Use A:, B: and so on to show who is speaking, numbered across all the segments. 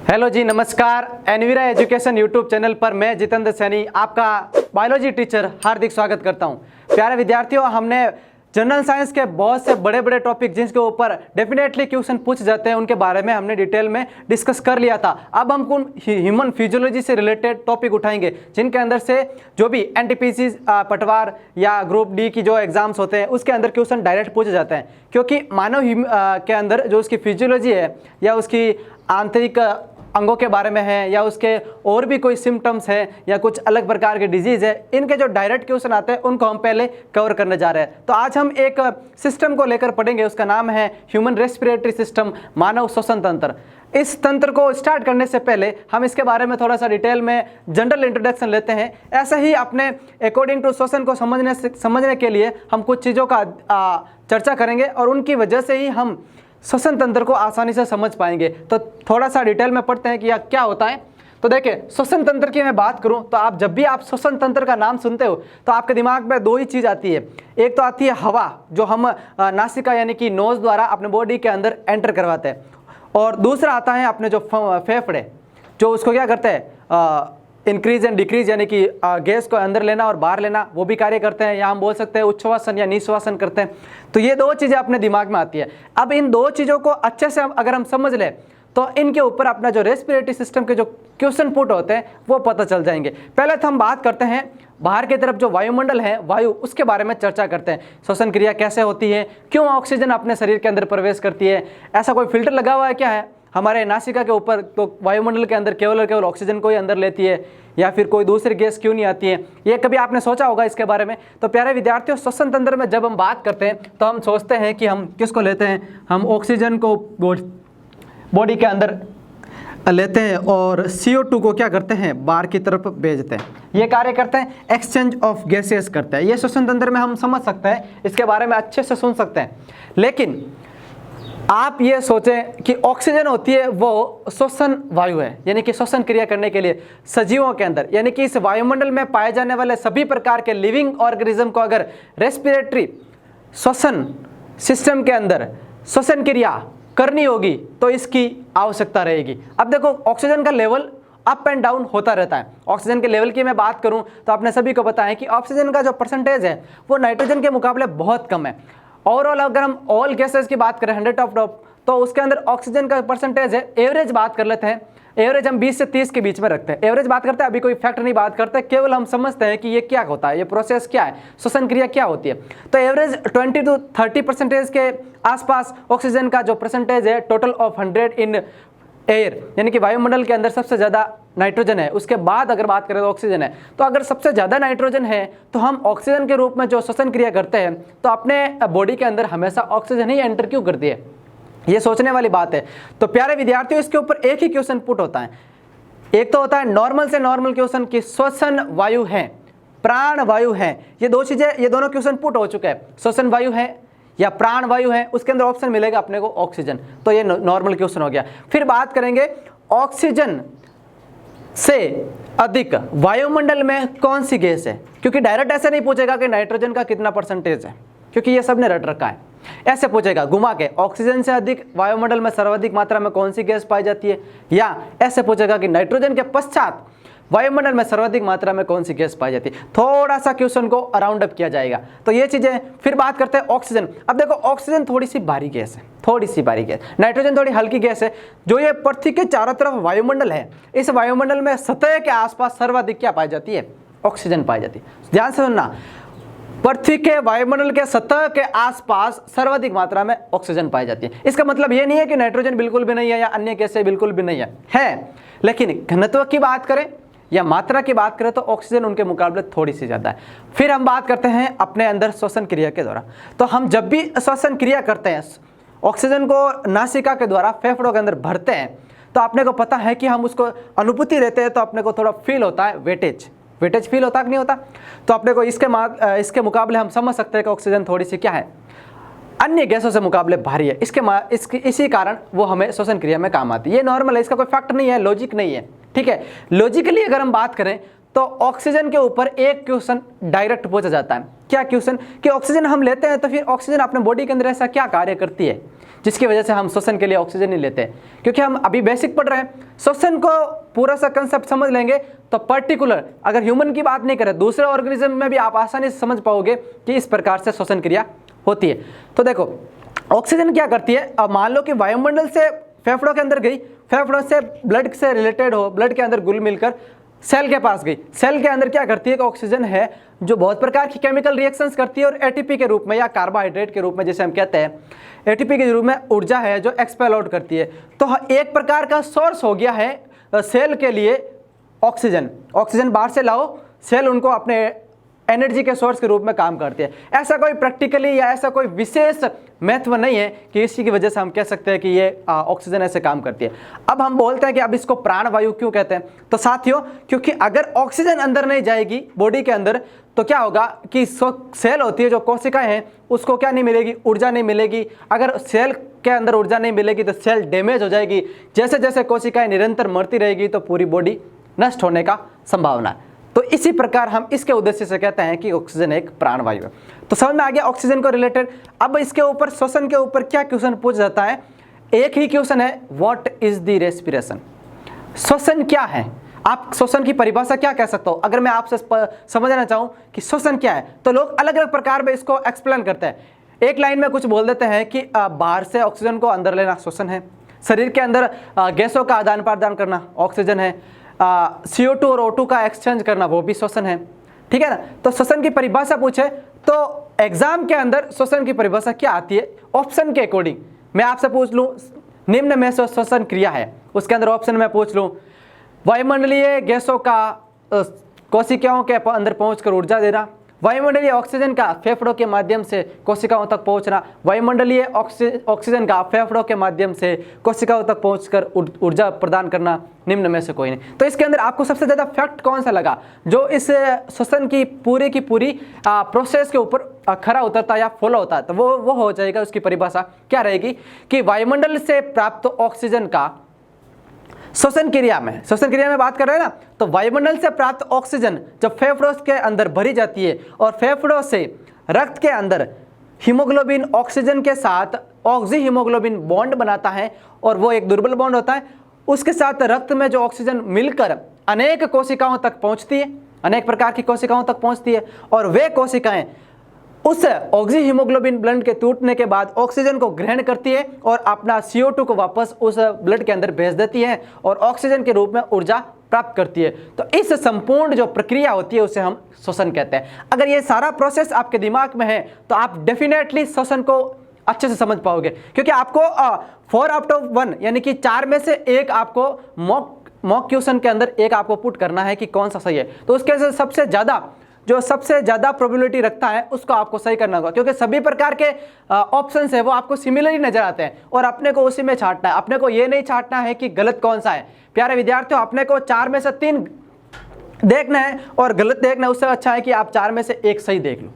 A: Hello जी, नमस्कार। Envira education YouTube channel पर मैं जितेंद्र सैनी आपका बायोलॉजी टीचर हार्दिक स्वागत करता हूं। प्यारे विद्यार्थियों, हमने जनरल साइंस के बहुत से बड़े बड़े टॉपिक जिनके ऊपर डेफिनेटली क्वेश्चन पूछ जाते हैं उनके बारे में हमने डिटेल में डिस्कस कर लिया था। अब हम कुछ ह्यूमन फिजियोलॉजी से रिलेटेड टॉपिक उठाएंगे जिनके अंदर से जो भी एनटीपीसी, पटवार या ग्रुप डी की जो एग्जाम्स होते हैं उसके अंदर क्वेश्चन डायरेक्ट पूछे जाते हैं, क्योंकि मानव के अंदर जो उसकी फिजियोलॉजी है या उसकी आंतरिक अंगों के बारे में है या उसके और भी कोई सिम्टम्स है या कुछ अलग प्रकार के डिजीज है, इनके जो डायरेक्ट क्वेश्चन आते हैं उनको हम पहले कवर करने जा रहे हैं। तो आज हम एक सिस्टम को लेकर पढ़ेंगे, उसका नाम है ह्यूमन रेस्पिरेटरी सिस्टम, मानव श्वसन तंत्र। इस तंत्र को स्टार्ट करने से पहले हम इसके बारे में थोड़ा सा डिटेल में जनरल इंट्रोडक्शन लेते हैं। ऐसे ही अपने अकॉर्डिंग टू श्वसन को समझने के लिए हम कुछ चीज़ों का चर्चा करेंगे और उनकी वजह से ही हम श्वसन तंत्र को आसानी से समझ पाएंगे। तो थोड़ा सा डिटेल में पढ़ते हैं कि यह क्या होता है। तो देखिए, श्वसन तंत्र की मैं बात करूं तो आप जब भी आप श्वसन तंत्र का नाम सुनते हो तो आपके दिमाग में दो ही चीज़ आती है। एक तो आती है हवा, जो हम नासिका यानी कि नोज द्वारा अपने बॉडी के अंदर एंटर करवाते हैं, और दूसरा आता है अपने जो फेफड़े, जो उसको क्या करते हैं, इंक्रीज एंड डिक्रीज यानी कि गैस को अंदर लेना और बाहर लेना, वो भी कार्य करते हैं। या हम बोल सकते हैं उच्छ्वासन या निश्वासन करते हैं। तो ये दो चीज़ें अपने दिमाग में आती है। अब इन दो चीज़ों को अच्छे से अगर हम समझ लें तो इनके ऊपर अपना जो रेस्पिरेटरी सिस्टम के जो क्वेश्चन पुट होते हैं वो पता चल जाएंगे। पहले तो हम बात करते हैं बाहर की तरफ जो वायुमंडल है, वायु, उसके बारे में चर्चा करते हैं। श्वसन क्रिया कैसे होती है, क्यों ऑक्सीजन अपने शरीर के अंदर प्रवेश करती है, ऐसा कोई फिल्टर लगा हुआ है क्या है हमारे नासिका के ऊपर, तो वायुमंडल के अंदर केवल और केवल ऑक्सीजन को ही अंदर लेती है, या फिर कोई दूसरी गैस क्यों नहीं आती है, ये कभी आपने सोचा होगा इसके बारे में। तो प्यारे विद्यार्थियों, श्वसन तंत्र में जब हम बात करते हैं तो हम सोचते हैं कि हम किसको लेते हैं, हम ऑक्सीजन को बॉडी के अंदर लेते हैं और CO2 को क्या करते हैं, बाहर की तरफ भेजते हैं। ये कार्य करते हैं, एक्सचेंज ऑफ गैसेस करते हैं। ये श्वसन तंत्र में हम समझ सकते हैं, इसके बारे में अच्छे से सुन सकते हैं। लेकिन आप ये सोचें कि ऑक्सीजन होती है वो श्वसन वायु है, यानी कि श्वसन क्रिया करने के लिए सजीवों के अंदर, यानी कि इस वायुमंडल में पाए जाने वाले सभी प्रकार के लिविंग ऑर्गेनिज्म को अगर रेस्पिरेटरी श्वसन सिस्टम के अंदर श्वसन क्रिया करनी होगी तो इसकी आवश्यकता रहेगी। अब देखो, ऑक्सीजन का लेवल अप एंड डाउन होता रहता है। ऑक्सीजन के लेवल की मैं बात करूं तो आपने सभी को पता है कि ऑक्सीजन का जो परसेंटेज है वो नाइट्रोजन के मुकाबले बहुत कम है। ओवरऑल अगर हम ऑल गैसेस की बात करें 100 ऑफ टॉप, तो उसके अंदर ऑक्सीजन का परसेंटेज है, एवरेज बात कर लेते हैं, एवरेज हम 20 से 30 के बीच में रखते हैं। एवरेज बात करते हैं, अभी कोई फैक्ट नहीं बात करते, केवल हम समझते हैं कि ये क्या होता है, ये प्रोसेस क्या है, श्वसन क्रिया क्या होती है। तो एवरेज 20 to 30% के आसपास ऑक्सीजन का जो परसेंटेज है टोटल ऑफ 100 इन एयर, यानी कि वायुमंडल के अंदर सबसे ज़्यादा नाइट्रोजन है, उसके बाद अगर बात करें तो ऑक्सीजन है। तो अगर सबसे ज़्यादा नाइट्रोजन है तो हम ऑक्सीजन के रूप में जो श्वसन क्रिया करते हैं तो अपने बॉडी के अंदर हमेशा ऑक्सीजन ही एंटर क्यों करती है, ये सोचने वाली बात है। तो प्यारे विद्यार्थियों, इसके ऊपर एक ही क्वेश्चन पुट होता है। एक तो होता है नॉर्मल से नॉर्मल क्वेश्चन कि श्वसन वायु है, प्राण वायु है, ये दो चीज़ें, ये दोनों क्वेश्चन पुट हो चुके हैं। श्वसन वायु है या प्राण वायु है, उसके अंदर ऑप्शन मिलेगा अपने को ऑक्सीजन, तो ये नॉर्मल क्वेश्चन हो गया। फिर बात करेंगे ऑक्सीजन से अधिक वायुमंडल में कौन सी गैस है, क्योंकि डायरेक्ट ऐसे नहीं पूछेगा कि नाइट्रोजन का कितना परसेंटेज है, क्योंकि ये सब ने रट रखा है। ऐसे पूछेगा घुमा के, ऑक्सीजन से अधिक वायुमंडल में सर्वाधिक मात्रा में कौन सी गैस पाई जाती है, या ऐसे पूछेगा कि नाइट्रोजन के पश्चात वायुमंडल में सर्वाधिक मात्रा में कौन सी गैस पाई जाती है। थोड़ा सा क्वेश्चन को अराउंड अप किया जाएगा। तो ये चीजें। फिर बात करते हैं ऑक्सीजन। अब देखो, ऑक्सीजन थोड़ी सी भारी गैस है, थोड़ी सी भारी गैस, नाइट्रोजन थोड़ी हल्की गैस है। जो ये पृथ्वी के चारों तरफ वायुमंडल है, इस वायुमंडल में सतह के आसपास सर्वाधिक क्या पाई जाती है, ऑक्सीजन पाई जाती है। ध्यान से सुनना, पृथ्वी के वायुमंडल के सतह के आसपास सर्वाधिक मात्रा में ऑक्सीजन पाई जाती है। इसका मतलब ये नहीं है कि नाइट्रोजन बिल्कुल भी नहीं है या अन्य गैसें बिल्कुल भी नहीं है, लेकिन घनत्व की बात करें या मात्रा की बात करें तो ऑक्सीजन उनके मुकाबले थोड़ी सी ज़्यादा है। फिर हम बात करते हैं अपने अंदर श्वसन क्रिया के द्वारा। तो हम जब भी श्वसन क्रिया करते हैं, ऑक्सीजन को नासिका के द्वारा फेफड़ों के अंदर भरते हैं, तो अपने को पता है कि हम उसको अनुभूति लेते हैं तो अपने को थोड़ा फील होता है, वेटेज फील होता कि नहीं होता। तो अपने को इसके मुकाबले हम समझ सकते हैं कि ऑक्सीजन थोड़ी सी क्या है, अन्य गैसों से मुकाबले भारी है। इसी कारण वो हमें श्वसन क्रिया में काम आती है। ये नॉर्मल है, इसका कोई फैक्ट नहीं है, लॉजिक नहीं है, ठीक है। लॉजिकली अगर हम बात करें तो ऑक्सीजन के ऊपर एक क्वेश्चन डायरेक्ट पूछा जाता है कि क्या क्वेश्चन कि ऑक्सीजन हम लेते हैं तो फिर ऑक्सीजन अपने बॉडी के अंदर ऐसा क्या कार्य करती है जिसकी वजह से हम श्वसन के लिए ऑक्सीजन नहीं लेते हैं। क्योंकि हम अभी बेसिक पढ़ रहे हैं, श्वसन को पूरा सा कंसेप्ट समझ लेंगे तो पर्टिकुलर अगर ह्यूमन की बात नहीं करें दूसरे ऑर्गेनिज्म में भी आप आसानी से समझ पाओगे कि इस प्रकार से श्वसन क्रिया होती है। तो देखो ऑक्सीजन क्या करती है, अब मान लो कि वायुमंडल से फेफड़ों के अंदर गई, फेफड़ों से ब्लड से रिलेटेड हो, ब्लड के अंदर घुल मिलकर सेल के पास गई, सेल के अंदर क्या करती है कि ऑक्सीजन है जो बहुत प्रकार की केमिकल रिएक्शंस करती है और एटीपी के रूप में या कार्बोहाइड्रेट के रूप में जैसे हम कहते हैं, एटीपी के रूप में ऊर्जा है जो एक्सपेल आउट करती है। तो एक प्रकार का सोर्स हो गया है सेल के लिए ऑक्सीजन। ऑक्सीजन बाहर से लाओ, सेल उनको अपने एनर्जी के सोर्स के रूप में काम करते हैं। ऐसा कोई प्रैक्टिकली या ऐसा कोई विशेष महत्व नहीं है कि इसी की वजह से हम कह सकते हैं कि ये ऑक्सीजन ऐसे काम करती है। अब हम बोलते हैं कि अब इसको प्राणवायु क्यों कहते हैं, तो साथियों क्योंकि अगर ऑक्सीजन अंदर नहीं जाएगी बॉडी के अंदर तो क्या होगा कि सेल होती है जो कोशिकाएं हैं उसको क्या नहीं मिलेगी, ऊर्जा नहीं मिलेगी। अगर सेल के अंदर ऊर्जा नहीं मिलेगी तो सेल डैमेज हो जाएगी। जैसे जैसे कोशिकाएं निरंतर मरती रहेगी तो पूरी बॉडी नष्ट होने का संभावना है। तो इसी प्रकार हम इसके उद्देश्य से कहते हैं कि ऑक्सीजन एक प्राणवायु है। तो समझ में आ गया ऑक्सीजन को रिलेटेड। अब इसके ऊपर श्वसन के ऊपर क्या क्वेश्चन पूछ जाता है, एक ही क्वेश्चन है, व्हाट इज द रेस्पिरेशन। श्वसन क्या है, आप श्वसन की परिभाषा क्या कह सकते हो। अगर मैं आपसे समझना चाहूं कि श्वसन क्या है तो लोग अलग अलग प्रकार में इसको एक्सप्लेन करते हैं। एक लाइन में कुछ बोल देते हैं कि बाहर से ऑक्सीजन को अंदर लेना श्वसन है, शरीर के अंदर गैसों का आदान प्रदान करना ऑक्सीजन है, CO2 और O2 का एक्सचेंज करना वो भी श्वसन है, ठीक है ना। तो श्वसन की परिभाषा पूछे तो एग्जाम के अंदर श्वसन की परिभाषा क्या आती है, ऑप्शन के अकॉर्डिंग मैं आपसे पूछ लूं निम्न में से श्वसन क्रिया है, उसके अंदर ऑप्शन में पूछ लूं वायुमंडलीय गैसों का कोशिकाओं के अंदर पहुंचकर ऊर्जा देना, वायुमंडलीय ऑक्सीजन का फेफड़ों के माध्यम से कोशिकाओं तक पहुंचना, वायुमंडलीय ऑक्सीजन का फेफड़ों के माध्यम से कोशिकाओं तक पहुंचकर ऊर्जा प्रदान करना, निम्न में से कोई नहीं। तो इसके अंदर आपको सबसे ज़्यादा फैक्ट कौन सा लगा जो इस श्वसन की पूरी प्रोसेस के ऊपर खरा उतरता या फॉलो होता है, तो वो हो जाएगा। उसकी परिभाषा क्या रहेगी कि वायुमंडल से प्राप्त ऑक्सीजन का श्वसन क्रिया में बात कर रहे हैं ना, तो वायुमंडल से प्राप्त ऑक्सीजन जब फेफड़ों के अंदर भरी जाती है और फेफड़ों से रक्त के अंदर हीमोग्लोबिन ऑक्सीजन के साथ ऑक्सी हीमोग्लोबिन बॉन्ड बनाता है और वो एक दुर्बल बॉन्ड होता है, उसके साथ रक्त में जो ऑक्सीजन मिलकर अनेक कोशिकाओं तक पहुंचती है, अनेक प्रकार की कोशिकाओं तक पहुंचती है और वे कोशिकाएं उस ऑक्सी हीमोग्लोबिन ब्लड के टूटने के बाद ऑक्सीजन को ग्रहण करती है और अपना CO2 को वापस उस ब्लड के अंदर भेज देती है और ऑक्सीजन के रूप में ऊर्जा प्राप्त करती है। तो इस संपूर्ण जो प्रक्रिया होती है उसे हम श्वसन कहते हैं। अगर ये सारा प्रोसेस आपके दिमाग में है तो आप डेफिनेटली श्वसन को अच्छे से समझ पाओगे, क्योंकि आपको 4 आउट ऑफ 1 यानी कि 4 में से एक आपको मॉक क्वेश्चन के अंदर एक आपको पुट करना है कि कौन सा सही है। तो उसके से सबसे ज़्यादा प्रोबेबिलिटी रखता है उसको आपको सही करना होगा, क्योंकि सभी प्रकार के ऑप्शंस है वो आपको सिमिलर नजर आते हैं और अपने को उसी में छांटना है। अपने को ये नहीं छांटना है कि गलत कौन सा है। प्यारे विद्यार्थियों, अपने को 4 में से 3 देखना है और गलत देखना है। उससे अच्छा है कि आप 4 में से एक सही देख लो,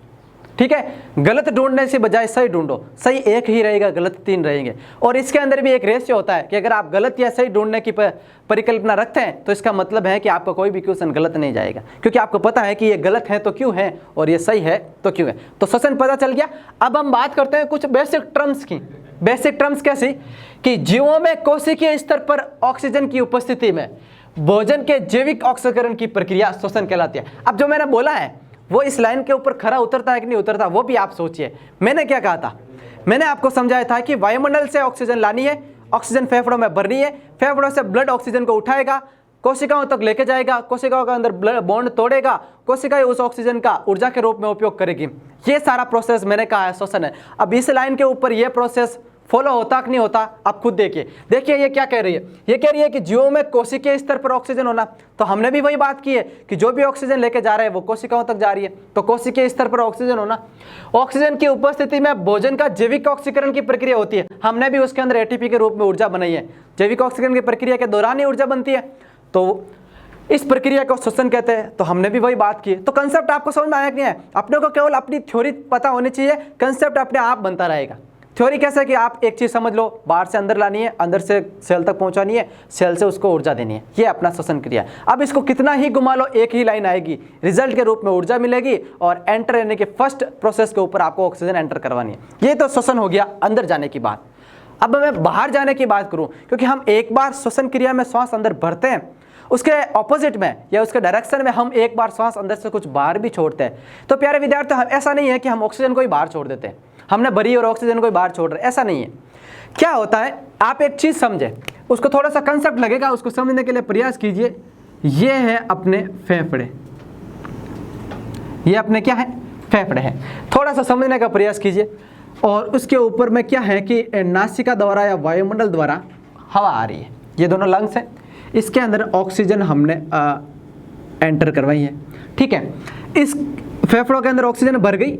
A: ठीक है। गलत ढूंढने से बजाय सही ढूंढो, सही एक ही रहेगा, गलत 3 रहेंगे। और इसके अंदर भी एक रेशियो होता है कि अगर आप गलत या सही ढूंढने की परिकल्पना रखते हैं तो इसका मतलब है कि आपका कोई भी क्वेश्चन गलत नहीं जाएगा, क्योंकि आपको पता है कि ये गलत है तो क्यों है और ये सही है तो क्यों है। तो श्वसन पता चल गया। अब हम बात करते हैं कुछ बेसिक टर्म्स की। बेसिक टर्म्स कैसी कि जीवों में कोशिकीय स्तर पर ऑक्सीजन की उपस्थिति में भोजन के जैविक ऑक्सीकरण की प्रक्रिया श्वसन कहलाती है। अब जो मैंने बोला है वो इस लाइन के ऊपर खरा उतरता है कि नहीं उतरता वो भी आप सोचिए। मैंने क्या कहा था, मैंने आपको समझाया था कि वायुमंडल से ऑक्सीजन लानी है, ऑक्सीजन फेफड़ों में भरनी है, फेफड़ों से ब्लड ऑक्सीजन को उठाएगा, कोशिकाओं तक लेके जाएगा, कोशिकाओं के अंदर ब्लड बॉन्ड तोड़ेगा, कोशिकाएं उस ऑक्सीजन का ऊर्जा के रूप में उपयोग करेगी। ये सारा प्रोसेस मैंने कहा है श्वसन है। अब इस लाइन के ऊपर ये प्रोसेस फॉलो होता कि नहीं होता आप खुद देखिए ये क्या कह रही है। ये कह रही है कि जीवों में कोशिकीय स्तर पर ऑक्सीजन होना, तो हमने भी वही बात की है कि जो भी ऑक्सीजन लेके जा रहे हैं वो कोशिकाओं तक जा रही है, तो कोशिकीय स्तर पर ऑक्सीजन होना। ऑक्सीजन की उपस्थिति में भोजन का जैविक ऑक्सीकरण की प्रक्रिया होती है, हमने भी उसके अंदर एटीपी के रूप में ऊर्जा बनाई है। जैविक ऑक्सीकरण की प्रक्रिया के दौरान ही ऊर्जा बनती है, तो इस प्रक्रिया को श्वसन कहते हैं। तो हमने भी वही बात की। तो कंसेप्ट आपको समझ में आया कि नहीं है? अपने को केवल अपनी थ्योरी पता होनी चाहिए, कंसेप्ट अपने आप बनता रहेगा। थ्योरी कैसे है कि आप एक चीज समझ लो, बाहर से अंदर लानी है, अंदर से सेल तक पहुंचानी है, सेल से उसको ऊर्जा देनी है, ये अपना श्वसन क्रिया है। अब इसको कितना ही घुमा लो एक ही लाइन आएगी, रिजल्ट के रूप में ऊर्जा मिलेगी और एंटर यानी कि फर्स्ट प्रोसेस के ऊपर आपको ऑक्सीजन एंटर करवानी है। ये तो श्वसन हो गया अंदर जाने की बात। अब मैं बाहर जाने की बात करूं, क्योंकि हम एक बार श्वसन क्रिया में श्वास अंदर भरते हैं, उसके ऑपोजिट में या उसके डायरेक्शन में हम एक बार श्वास अंदर से कुछ बाहर भी छोड़ते हैं। तो प्यारे विद्यार्थी, हम ऐसा नहीं है कि हम ऑक्सीजन को ही बाहर छोड़ देते हैं, हमने भरी और ऑक्सीजन को ही बाहर छोड़ रहे, ऐसा नहीं है। क्या होता है, आप एक चीज समझे, उसको थोड़ा सा कंसेप्ट लगेगा, उसको समझने के लिए प्रयास कीजिए। ये है अपने फेफड़े, ये अपने क्या है, फेफड़े हैं। थोड़ा सा समझने का प्रयास कीजिए। और उसके ऊपर में क्या है कि नासिका द्वारा या वायुमंडल द्वारा हवा आ रही है, ये दोनों लंग्स हैं, इसके अंदर ऑक्सीजन हमने एंटर करवाई है। ठीक है, इस फेफड़ों के अंदर ऑक्सीजन भर गई।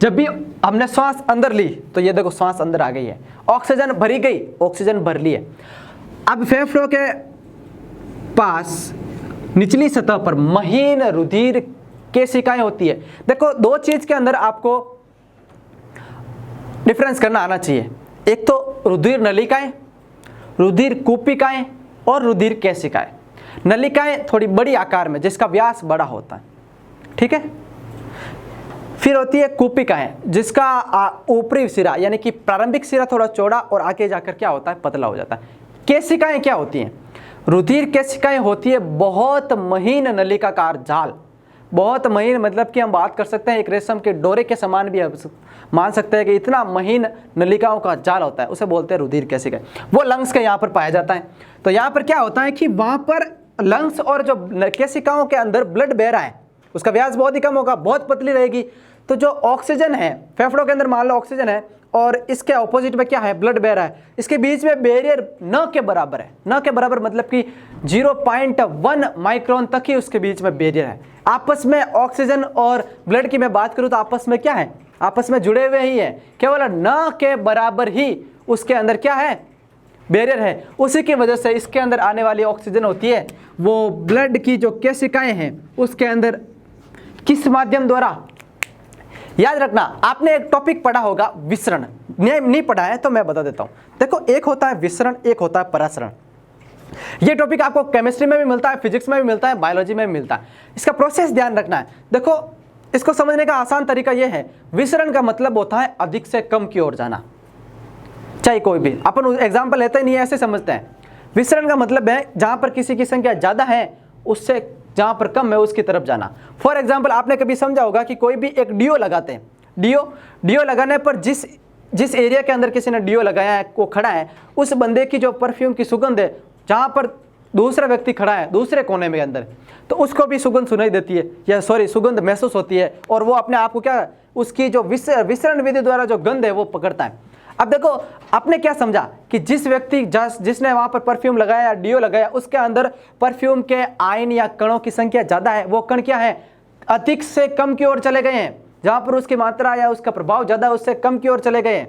A: जब भी हमने श्वास अंदर ली तो ये देखो श्वास अंदर आ गई है, ऑक्सीजन भरी गई, ऑक्सीजन भर ली है। अब फेफड़ों के पास निचली सतह पर महीन रुधिर केशिकाएं होती है। देखो, दो चीज के अंदर आपको डिफरेंस करना आना चाहिए, एक तो रुधिर नलिकाएं, रुधिर कूपिकाएं और रुधिर केशिकाएं। नलिकाएं थोड़ी बड़ी आकार में जिसका व्यास बड़ा होता है, ठीक है। फिर होती है कूपिकाएं जिसका ऊपरी सिरा यानी कि प्रारंभिक सिरा थोड़ा चौड़ा और आगे जाकर क्या होता है, पतला हो जाता है। केशिकाएं क्या होती हैं, रुधिर केशिकाएं होती है बहुत महीन नलिकाकार जाल। बहुत महीन मतलब कि हम बात कर सकते हैं एक रेशम के डोरे के समान भी मान सकते हैं कि इतना महीन नलिकाओं का जाल होता है, उसे बोलते हैं रुधिर केशिकाएं। वो लंग्स के यहाँ पर पाया जाता है। तो यहाँ पर क्या होता है कि वहाँ पर लंग्स और जो केशिकाओं के अंदर ब्लड बह रहा है, उसका व्यास बहुत ही कम होगा, बहुत पतली रहेगी। तो जो ऑक्सीजन है फेफड़ों के अंदर, मान लो ऑक्सीजन है और इसके ऑपोजिट में क्या है, ब्लड बह रहा है, इसके बीच में बैरियर न के बराबर है। न के बराबर मतलब कि 0.1 माइक्रोन तक ही उसके बीच में बैरियर है। आपस में ऑक्सीजन और ब्लड की मैं बात करूं तो आपस में क्या है, आपस में जुड़े हुए ही है, केवल न के बराबर ही उसके अंदर क्या है, बैरियर है। उसी की वजह से इसके अंदर आने वाली ऑक्सीजन होती है वो ब्लड की जो केशिकाएं हैं उसके अंदर किस माध्यम द्वारा, याद रखना आपने एक टॉपिक पढ़ा होगा विसरण, नहीं पढ़ा है तो मैं बता देता हूं। देखो, एक होता है विसरण, एक होता है परासरण। ये टॉपिक आपको केमिस्ट्री में भी मिलता है, फिजिक्स में भी मिलता है, बायोलॉजी में भी मिलता है। इसका प्रोसेस ध्यान रखना है। देखो, इसको समझने का आसान तरीका यह है, विसरण का मतलब होता है अधिक से कम की ओर जाना। चाहे कोई भी, अपन एग्जाम्पल लेते ही नहीं, ऐसे समझते हैं। विसरण का मतलब है जहां पर किसी की संख्या ज्यादा है उससे जहां पर कम है उसकी तरफ जाना। फॉर एग्जाम्पल, आपने कभी समझा होगा कि कोई भी एक डीओ लगाते हैं, डीओ लगाने पर जिस एरिया के अंदर किसी ने डीओ लगाया है, वो खड़ा है, उस बंदे की जो परफ्यूम की सुगंध है, जहां पर दूसरा व्यक्ति खड़ा है दूसरे कोने में अंदर, तो उसको भी सुगंध सुनाई देती है, या सुगंध महसूस होती है, और वो अपने आप को क्या, उसकी जो विसरण विधि द्वारा जो गंध है वो पकड़ता है। अब देखो, आपने क्या समझा कि जिस व्यक्ति जिसने वहां पर परफ्यूम लगाया या डीओ लगाया, उसके अंदर परफ्यूम के आयन या कणों की संख्या ज्यादा है। वो कण क्या है, अधिक से कम की ओर चले गए हैं। जहां पर उसकी मात्रा या उसका प्रभाव ज्यादा है उससे कम की ओर चले गए हैं,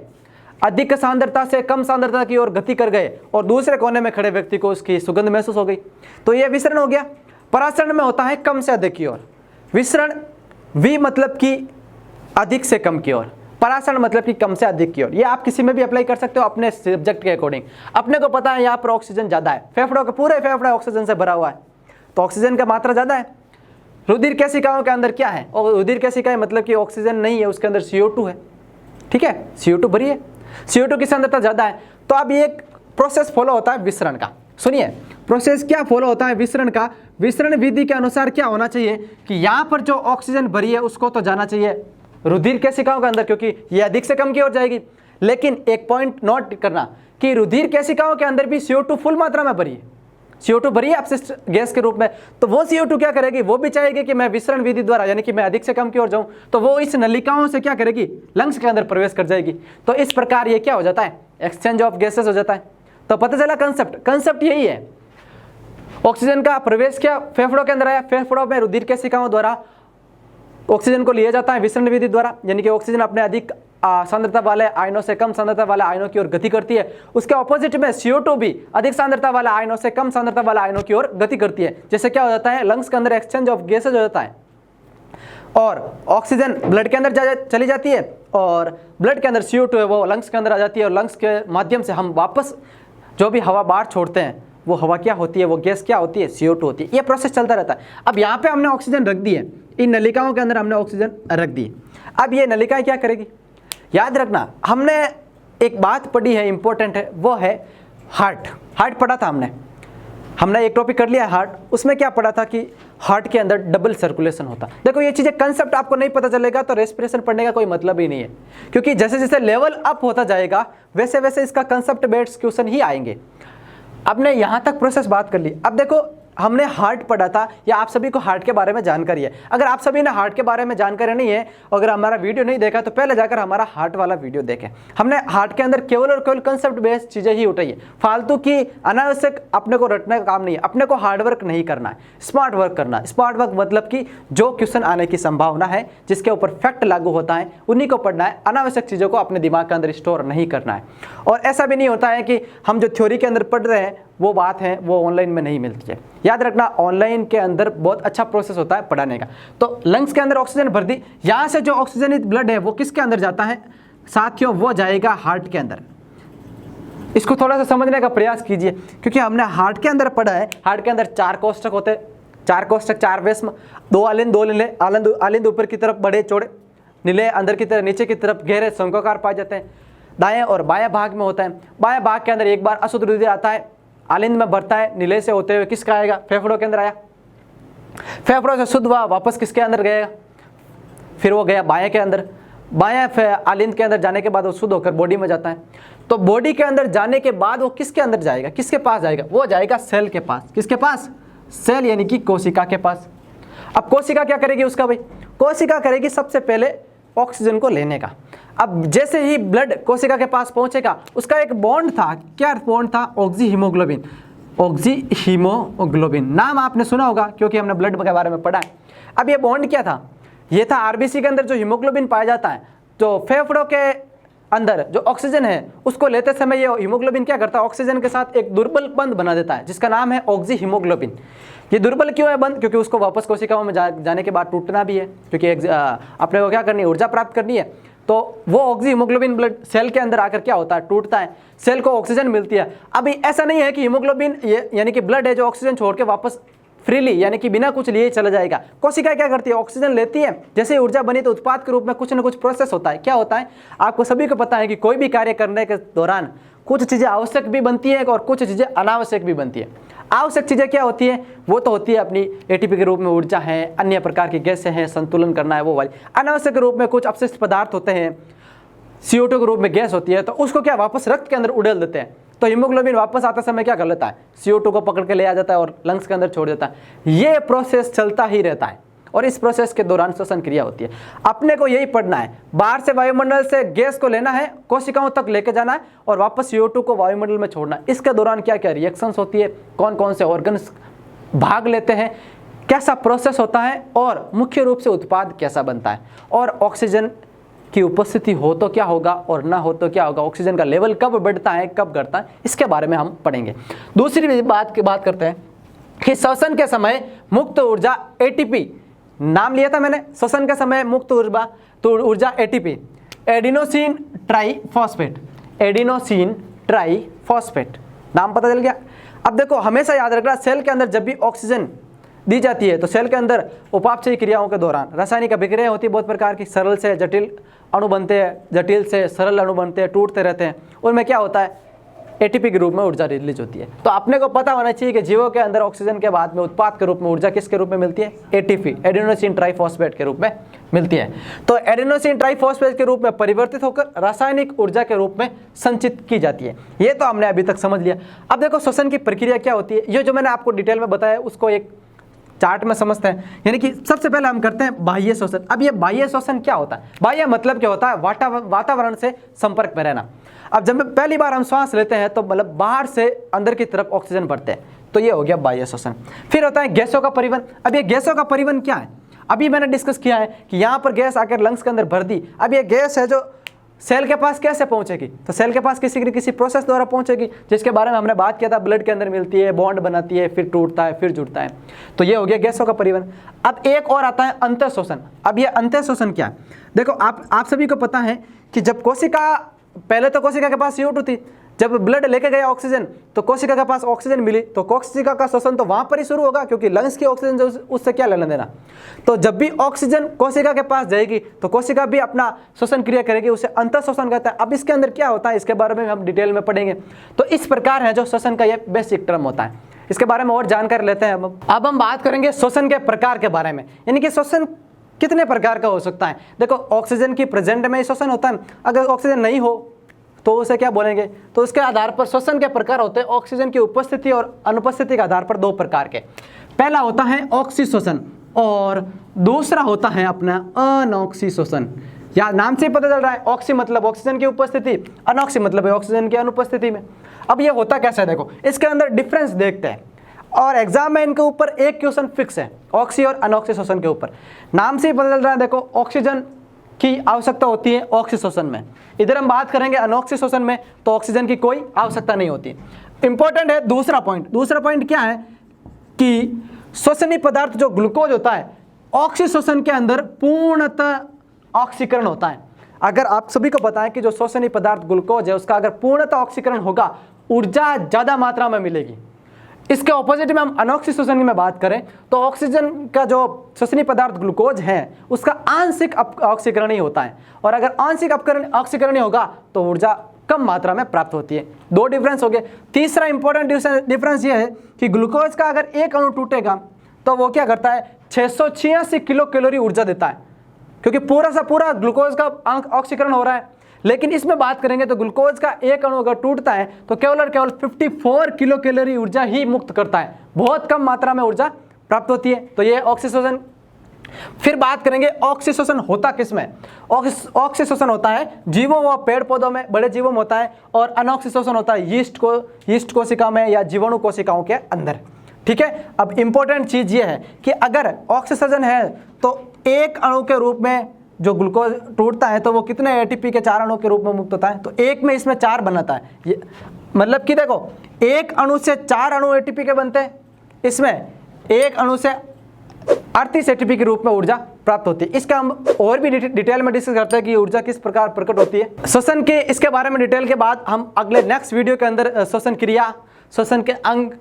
A: अधिक सांद्रता से कम सांद्रता की ओर गति कर गए, और दूसरे कोने में खड़े व्यक्ति को उसकी सुगंध महसूस हो गई। तो यह विसरण हो गया। परासरण में होता है कम से अधिक की ओर। विसरण वी मतलब कि अधिक से कम की ओर, परासरण मतलब कि कम से अधिक की ओर। ये आप किसी में भी अप्लाई कर सकते हो अपने सब्जेक्ट के अकॉर्डिंग। अपने को पता है यहाँ पर ऑक्सीजन ज्यादा है, फेफड़ों के पूरे फेफड़ा ऑक्सीजन से भरा हुआ है, तो ऑक्सीजन का मात्रा ज्यादा है। रुधिर केशिकाओं के अंदर क्या है, और रुधिर केशिकाएं मतलब कि ऑक्सीजन नहीं है, उसके अंदर CO2 है, ठीक है, CO2 भरी है, CO2 की सांद्रता ज्यादा है। तो अब ये प्रोसेस फॉलो होता है विसरण का। सुनिए, प्रोसेस क्या फॉलो होता है विसरण का। विसरण विधि के अनुसार क्या होना चाहिए कि यहाँ पर जो ऑक्सीजन भरी है उसको तो जाना चाहिए रुधिर केशिकाओं के अंदर, क्योंकि ये अधिक से कम की ओर जाएगी। लेकिन एक पॉइंट नोट करना कि रुधिर केशिकाओं के अंदर भी CO2 फुल मात्रा में भरी है, CO2 भरी है अपशिष्ट गैस के रूप में। तो वो CO2 क्या करेगी, वो भी चाहेगी कि मैं विसरण विधि द्वारा यानी कि मैं अधिक से कम की ओर जाऊं, तो वो इस नलिकाओं से क्या करेगी, लंग्स के अंदर प्रवेश कर जाएगी। तो इस प्रकार ये क्या हो जाता है, एक्सचेंज ऑफ गैसेस हो जाता है। तो पता चला कंसेप्ट यही है। ऑक्सीजन का प्रवेश क्या फेफड़ों के अंदर आया, फेफड़ों में रुधिर केशिकाओं द्वारा ऑक्सीजन को लिया जाता है विसरण विधि द्वारा, यानी कि ऑक्सीजन अपने अधिक सांद्रता वाले आयनों से कम सांद्रता वाले आयनों की ओर गति करती है। उसके ऑपोजिट में CO2 भी अधिक सांद्रता वाले आयनों से कम सांद्रता वाले आयनों की ओर गति करती है। जैसे क्या हो जाता है, लंग्स के अंदर एक्सचेंज ऑफ गैसेज हो जाता है। और ऑक्सीजन ब्लड के अंदर चली जाती है और ब्लड के अंदर CO2 है वो लंग्स के अंदर आ जाती है और लंग्स के माध्यम से हम वापस जो भी हवा बाहर छोड़ते हैं वो हवा क्या होती है, वो गैस क्या होती है, CO2 होती है। ये प्रोसेस चलता रहता है। अब यहाँ पे हमने ऑक्सीजन रख दी है, इन नलिकाओं के अंदर हमने ऑक्सीजन रख दी। अब ये नलिकाएं क्या करेगी, याद रखना हमने एक बात पढ़ी है, इंपॉर्टेंट है, वो है हार्ट पढ़ा था हमने एक टॉपिक कर लिया हार्ट। उसमें क्या पढ़ा था कि हार्ट के अंदर डबल सर्कुलेशन होता। देखो ये चीज़ें कंसेप्ट आपको नहीं पता चलेगा तो रेस्पिरेशन पढ़ने का कोई मतलब ही नहीं है, क्योंकि जैसे जैसे लेवल अप होता जाएगा वैसे वैसे इसका कंसेप्ट बेस्ड क्वेश्चन ही आएंगे। आपने यहाँ तक प्रोसेस बात कर ली। अब देखो हमने हार्ट पढ़ा था, या आप सभी को हार्ट के बारे में जानकारी है। अगर आप सभी ने हार्ट के बारे में जानकारी नहीं है, अगर हमारा वीडियो नहीं देखा तो पहले जाकर हमारा हार्ट वाला वीडियो देखें। हमने हार्ट के अंदर केवल और केवल कंसेप्ट बेस्ड चीज़ें ही उठाई है, फालतू की अनावश्यक अपने को रटने का काम नहीं है। अपने को हार्ड वर्क नहीं करना है, स्मार्ट वर्क करना है। स्मार्ट वर्क मतलब कि जो क्वेश्चन आने की संभावना है, जिसके ऊपर फैक्ट लागू होता है, उन्हीं को पढ़ना है। अनावश्यक चीज़ों को अपने दिमाग के अंदर स्टोर नहीं करना है। और ऐसा भी नहीं होता है कि हम जो थ्योरी के अंदर पढ़ रहे हैं वो बात है वो ऑनलाइन में नहीं मिलती है। याद रखना ऑनलाइन के अंदर बहुत अच्छा प्रोसेस होता है पढ़ाने का। तो लंग्स के अंदर ऑक्सीजन भर दी, यहाँ से जो ऑक्सीजनित ब्लड है वो किसके अंदर जाता है साथियों, वो जाएगा हार्ट के अंदर। इसको थोड़ा सा समझने का प्रयास कीजिए, क्योंकि हमने हार्ट के अंदर पढ़ा है, हार्ट के अंदर 4 कोष्ठक होते हैं, 4 कोष्ठक 4 वेस्म, 2 आलिंद 2 नीले, आलिंद ऊपर की तरफ बड़े चौड़े, नीले अंदर की तरफ नीचे की तरफ गहरे शंक्वाकार पाए जाते हैं। दाएं और बाएं भाग में होता है। बाएं भाग के अंदर एक बार अशुद्ध रुधिर आता है, आलिंद में बढ़ता है, नीले से होते हुए किसका आएगा, फेफड़ों के अंदर आया, फेफड़ों से शुद्ध हुआ वापस किसके अंदर गएगा, फिर वो गया बाएं के अंदर, बाएं आलिंद के अंदर जाने के बाद वो शुद्ध होकर बॉडी में जाता है। तो बॉडी के अंदर जाने के बाद वो किसके अंदर जाएगा, किसके पास जाएगा, वो जाएगा सेल के पास। किसके पास, सेल यानी कि कोशिका के पास। अब कोशिका क्या करेगी उसका भाई, कोशिका करेगी सबसे पहले ऑक्सीजन को लेने का। अब जैसे ही ब्लड कोशिका के पास पहुंचेगा, उसका एक बॉन्ड था, क्या बॉन्ड था, ऑक्सी हीमोग्लोबिन। ऑक्सी हीमोग्लोबिन नाम आपने सुना होगा क्योंकि हमने ब्लड के बारे में पढ़ा है। अब ये बॉन्ड क्या था, ये था आरबीसी के अंदर जो हीमोग्लोबिन पाया जाता है, तो फेफड़ों के अंदर जो ऑक्सीजन है उसको लेते समय ये हीमोग्लोबिन क्या करता है, ऑक्सीजन के साथ एक दुर्बल बंध बना देता है जिसका नाम है ऑक्सी हीमोग्लोबिन। ये दुर्बल क्यों है बंध, क्योंकि उसको वापस कोशिकाओं में जाने के बाद टूटना भी है, क्योंकि अपने को क्या करनी है, ऊर्जा प्राप्त करनी है। तो वो ऑक्सी हीमोग्लोबिन ब्लड सेल के अंदर आकर क्या होता है, टूटता है, सेल को ऑक्सीजन मिलती है। अभी ऐसा नहीं है कि हीमोग्लोबिन यानी कि ब्लड है जो ऑक्सीजन छोड़ के वापस फ्रीली यानी कि बिना कुछ लिए चला जाएगा। कोशिका क्या करती है, ऑक्सीजन लेती है, जैसे ही ऊर्जा बनी तो उत्पाद के रूप में कुछ न कुछ प्रोसेस होता है। क्या होता है, आपको सभी को पता है कि कोई भी कार्य करने के दौरान कुछ चीज़ें आवश्यक भी बनती है और कुछ चीज़ें अनावश्यक भी बनती है। आवश्यक चीज़ें क्या होती है, वो तो होती है अपनी एटीपी के रूप में ऊर्जा है, अन्य प्रकार की गैसें हैं, संतुलन करना है वो वाली। अनावश्यक रूप में कुछ अपशिष्ट पदार्थ होते हैं, CO2 के रूप में गैस होती है, तो उसको क्या वापस रक्त के अंदर उड़ेल देते हैं। तो हीमोग्लोबिन वापस आते समय क्या कर लेता है, CO2 को पकड़ के ले आ जाता है और लंग्स के अंदर छोड़ देता है। ये प्रोसेस चलता ही रहता है और इस प्रोसेस के दौरान श्वसन क्रिया होती है। अपने को यही पढ़ना है, बाहर से वायुमंडल से गैस को लेना है, कोशिकाओं तक लेके जाना है और वापस CO2 को वायुमंडल में छोड़ना है। इसके दौरान क्या क्या रिएक्शंस होती है, कौन कौन से ऑर्गन्स भाग लेते हैं, कैसा प्रोसेस होता है और मुख्य रूप से उत्पाद कैसा बनता है, और ऑक्सीजन की उपस्थिति हो तो क्या होगा और ना हो तो क्या होगा, ऑक्सीजन का लेवल कब बढ़ता है कब घटता है, इसके बारे में हम पढ़ेंगे। दूसरी बात की बात करते हैं कि श्वसन के समय मुक्त ऊर्जा ATP, नाम लिया था मैंने, श्वसन के समय मुक्त ऊर्जा ATP, adenosine triphosphate, adenosine triphosphate, नाम पता चल गया। अब देखो हमेशा याद रखना, सेल के अंदर जब भी ऑक्सीजन दी जाती है तो सेल के अंदर उपापचयी क्रियाओं के दौरान रासायनिक अभिक्रिया होती है बहुत प्रकार की, सरल से जटिल अणु बनते हैं, जटिल से सरल अणु बनते हैं, टूटते रहते हैं, उनमें क्या होता है, ATP के रूप में ऊर्जा रिलीज होती है। तो अपने को पता होना चाहिए कि जीवों के अंदर ऑक्सीजन के बाद में उत्पाद के रूप में ऊर्जा किसके रूप में मिलती है, ATP, एडिनोसिन ट्राइफॉस्फेट के रूप में मिलती है। तो एडिनोसिन ट्राइफॉस्फेट के रूप में परिवर्तित होकर रासायनिक ऊर्जा के रूप में संचित की जाती है। ये तो हमने अभी तक समझ लिया। अब देखो श्वसन की प्रक्रिया क्या होती है, ये जो मैंने आपको डिटेल में बताया उसको एक चार्ट में समझते हैं। यानी कि सबसे पहले हम करते हैं बाह्य श्वसन। अब ये बाह्य श्वसन क्या होता है, बाह्य मतलब क्या होता है, वातावरण से संपर्क में रहना। अब जब पहली बार हम श्वास लेते हैं तो मतलब बाहर से अंदर की तरफ ऑक्सीजन बढ़ते हैं, तो ये हो गया बाह्य श्वसन। फिर होता है गैसों का परिवहन। अब ये गैसों का परिवहन क्या है, अभी मैंने डिस्कस किया है कि यहाँ पर गैस आकर लंग्स के अंदर भर दी। अब ये गैस है जो सेल के पास कैसे पहुंचेगी? तो सेल के पास किसी न किसी प्रोसेस द्वारा पहुंचेगी, जिसके बारे में हमने बात किया था, ब्लड के अंदर मिलती है, बॉन्ड बनाती है, फिर टूटता है, फिर जुड़ता है। तो ये हो गया गैसों का परिवहन। अब एक और आता है अंतः शोषण। अब ये अंतः शोषण क्या है? देखो आप सभी को पता है कि जब कोशिका, पहले तो कोशिका के पास CO2 थी, जब ब्लड लेके गया ऑक्सीजन तो कोशिका के पास ऑक्सीजन मिली, तो कोशिका का शोषण तो वहां पर ही शुरू होगा, क्योंकि लंग्स की ऑक्सीजन उससे क्या लेना देना। तो जब भी ऑक्सीजन कोशिका के पास जाएगी तो कोशिका भी अपना शोषण क्रिया करेगी, उसे अंतः शोषण कहता है। अब इसके अंदर क्या होता है, इसके बारे में हम डिटेल में पढ़ेंगे। तो इस प्रकार है जो शोषण का ये बेसिक टर्म होता है, इसके बारे में और जानकारी लेते हैं। अब हम बात करेंगे शोषण के प्रकार के बारे में, यानी कि शोषण कितने प्रकार का हो सकता है। देखो, ऑक्सीजन की प्रेजेंट में ही शोषण होता है, अगर ऑक्सीजन नहीं हो तो उसे क्या बोलेंगे। तो उसके आधार पर शोषण के प्रकार होते हैं ऑक्सीजन की उपस्थिति और अनुपस्थिति के आधार पर 2 प्रकार के। पहला होता है ऑक्सी शोषण और दूसरा होता है अपना अनऑक्सी शोषण। या नाम से ही पता चल रहा है, ऑक्सी मतलब ऑक्सीजन की उपस्थिति, अनऑक्सी मतलब ऑक्सीजन की अनुपस्थिति में। अब ये होता कैसे है, देखो इसके अंदर डिफरेंस देखते हैं, और एग्जाम में इनके ऊपर एक क्वेश्चन फिक्स है ऑक्सी और अनऑक्सी शोषण के ऊपर। नाम से ही पता चल रहा है, देखो ऑक्सीजन की आवश्यकता होती है ऑक्सी शोषण में, इधर हम बात करेंगे अनऑक्सी शोषण में, तो ऑक्सीजन की कोई आवश्यकता नहीं होती। इंपॉर्टेंट है दूसरा पॉइंट क्या है कि श्वसनीय पदार्थ जो ग्लूकोज होता है, ऑक्सी शोषण के अंदर पूर्णतः ऑक्सीकरण होता है। अगर आप सभी को पता है कि जो श्वसनीय पदार्थ ग्लूकोज है उसका अगर पूर्णतः ऑक्सीकरण होगा, ऊर्जा ज्यादा मात्रा में मिलेगी। इसके ऑपोजिट में हम अनऑक्सी शोषण की बात करें तो ऑक्सीजन का जो श्वसनीय पदार्थ ग्लूकोज है उसका आंशिक ऑक्सीकरण ही होता है, और अगर आंशिक ऑक्सीकरण होगा तो ऊर्जा कम मात्रा में प्राप्त होती है। 2 डिफरेंस हो गए। तीसरा इंपॉर्टेंट डिफरेंस ये है कि ग्लूकोज का अगर एक अणु टूटेगा तो वो क्या करता है, 686 किलो कैलोरी ऊर्जा देता है, क्योंकि पूरा सा पूरा ग्लूकोज का ऑक्सीकरण हो रहा है। लेकिन इसमें बात करेंगे तो ग्लूकोज का एक अणु अगर टूटता है तो केवल और केवल 54 किलो कैलोरी ऊर्जा ही मुक्त करता है, बहुत कम मात्रा में ऊर्जा प्राप्त होती है। तो ये ऑक्सीशोषण। फिर बात करेंगे ऑक्सीशोषण होता किसमें। ऑक्सीशोषण होता है जीवों व पेड़ पौधों में, बड़े जीवों में होता है, और अनऑक्सीशोषण होता है यीस्ट कोशिका में या जीवाणु कोशिकाओं के अंदर। ठीक है। अब इंपॉर्टेंट चीज ये है कि अगर ऑक्सीशोषण है तो एक अणु के रूप में जो ग्लूकोज टूटता है तो वो कितने ATP के 4 अणु के रूप में मुक्त होता है, तो एक में इसमें 4 बनाता है। ये मतलब कि देखो, एक अणु से 4 अणु ATP के बनते हैं, इसमें एक अणु से 38 ATP के रूप में ऊर्जा प्राप्त होती है। इसका हम और भी डिटेल में डिस्कस करते हैं कि ऊर्जा किस प्रकार प्रकट होती है। श्वसन के इसके बारे में डिटेल के बाद हम अगले नेक्स्ट वीडियो के अंदर श्वसन क्रिया, श्वसन के अंग,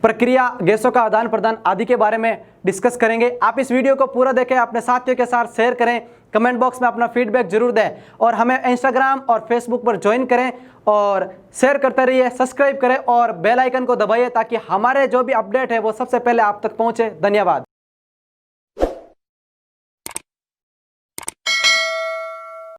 A: प्रक्रिया, गैसों का आदान प्रदान आदि के बारे में डिस्कस करेंगे। आप इस वीडियो को पूरा देखें, अपने साथियों के साथ शेयर करें, कमेंट बॉक्स में अपना फीडबैक जरूर दें, और हमें इंस्टाग्राम और फेसबुक पर ज्वाइन करें और शेयर करते रहिए, सब्सक्राइब करें और बेल आइकन को दबाइए ताकि हमारे जो भी अपडेट है वो सबसे पहले आप तक पहुंचे। धन्यवाद।